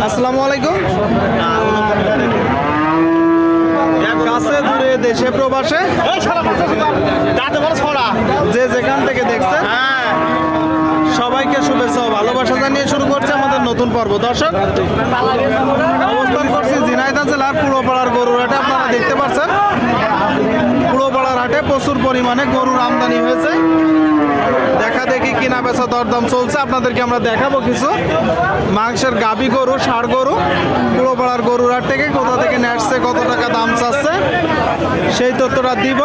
আসসালামু আলাইকুম। কাছে দূরে দেশে প্রবাসে যে যেখান থেকে দেখছেন সবাইকে শুভেচ্ছা ও ভালোবাসা জানিয়ে শুরু করছে আমাদের নতুন পর্ব। দর্শক, অবস্থান করছি ঝিনাইদহ জেলার পুরোপাড়ার গরুর হাটে। আপনারা দেখতে পাচ্ছেন পুরোপাড়ার হাটে প্রচুর পরিমাণে গরুর আমদানি হয়েছে। দেখা দেখি কিনা বেচা দরদাম চলছে, আপনাদেরকে আমরা দেখাবো কিছু মাংসের গাভী গরু, ষাঁড় গরু পুরোপাড়ার গরুর হাট থেকে কোথা থেকে নিয়ে আসছে, কত টাকা দাম চাচ্ছে সেই তথ্যটা দিব।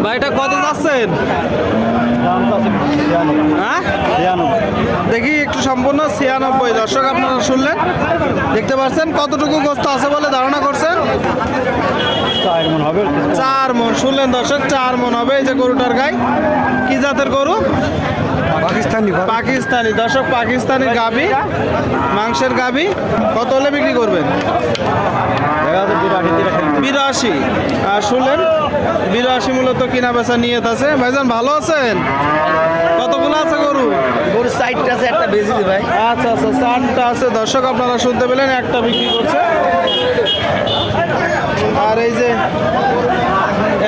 ভাইটা কত যাচ্ছেন? হ্যাঁ, দেখি একটু সম্পূর্ণ 96। দর্শক, আপনারা শুনলেন, দেখতে পাচ্ছেন কতটুকু গোস্ত আছে বলে ধারণা করছেন? 4 মণ। শুনলেন দর্শক, 4 মণ হবে। এই যে গরুটার গাই, কি জাতের গরু? পাকিস্তানি। দর্শক, পাকিস্তানি গাভী, মাংসের গাভী। কত হলে বিক্রি করবেন? 82। আর শুনলেন 82 মূলত কিনা বেচা নিয়ত আছে। ভাইজান ভালো আছেন? কতগুলো আছে গরু? গরু 4টা আছে, একটা বেশি ভাই। আচ্ছা আচ্ছা, 4টা আছে। দর্শক, আপনারা শুনতে পেলেন, একটা বিক্রি করছে। আর এই যে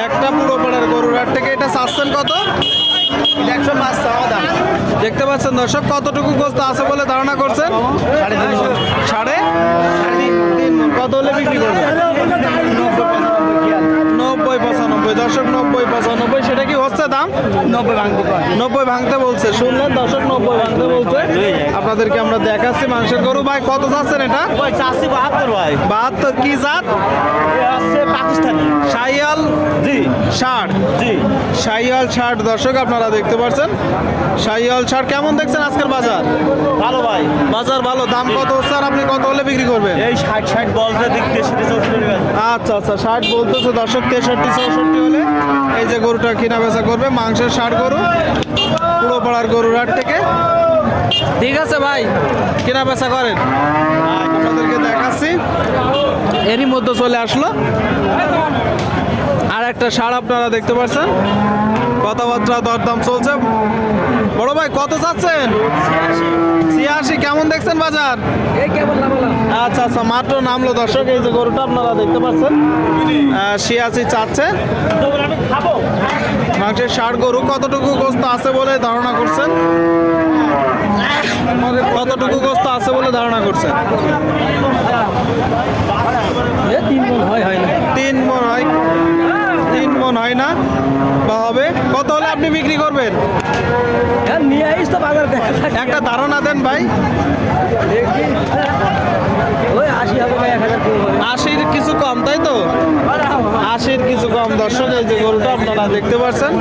একটা পুরোপাড়ার গরুর হাট থেকে, এটা চাচ্ছেন কত? 105 চাওয়া দাম। দেখতে পাচ্ছেন দর্শক, কতটুকু গোস্ত আছে বলে ধারণা করছেন? 3.5 মণ। কত হলে বিক্রি করবেন? 90-95। দর্শক, 90-95। সেটা কি হচ্ছে দাম? 90 ভাঙতে বলছে। শুনলেন দর্শক, 90 ভাঙতে বলছে। আপনাদেরকে আমরা দেখাচ্ছি মাংসের গরু। ভাই কত চাচ্ছেন এটা? 72 ভাই। 72। কি জাত? পাকিস্তানি শাহিয়াল। জি। ষাঁড়। জি। শাহিয়াল ষাঁড়। দর্শক, আপনারা দেখতে পাচ্ছেন শাহিয়াল ষাঁড়। কেমন দেখছেন আজকের বাজার? ভালো ভাই, বাজার ভালো। দাম কত হচ্ছে আর আপনি কত হলে বিক্রি করবেন? এই 60 বলতে দেখতে 64। আচ্ছা আচ্ছা, 60 বলতেছে দর্শক। 63-64 হলে এই যে গরুটা কিনা বেচা করবে। মাংসের ষাঁড় গরু পুরোপাড়ার গরুর হাট থেকে। ঠিক আছে ভাই, কিনা বেচা করেন, আপনাদেরকে দেখাচ্ছি। এরই মধ্যে চলে আসলো আর একটা ষাঁড়, আপনারা দেখতে পাচ্ছেন। কথাবার্তা দরদাম চলছে। বড় ভাই কত চাচ্ছেন? 86। কেমন দেখছেন বাজার? আচ্ছা আচ্ছা, মাত্র নামলো দর্শক। এই যে গরুটা আপনারা দেখতে পাচ্ছেন, 86 চাচ্ছে। মাংসের ষাঁড় গরু। কতটুকু গোস্ত আছে বলে ধারণা করছেন? কতটুকু গোস্ত আছে বলে ধারণা করছেন? 3 মণ হয় না। 3 মণ হয়। 3 মণ হয় না বা হবে। কত হলে আপনি বিক্রি করবেন? নিয়ে আইস তো বাজার দেখা। একটা ধারণা দেন ভাই। ওই 80 হবে ভাই, 1000 করে। 80-র কিছু কম, তাই তো? 80-র কিছু কম। দর্শক, এই যে গরুটা আপনারা দেখতে পাচ্ছেন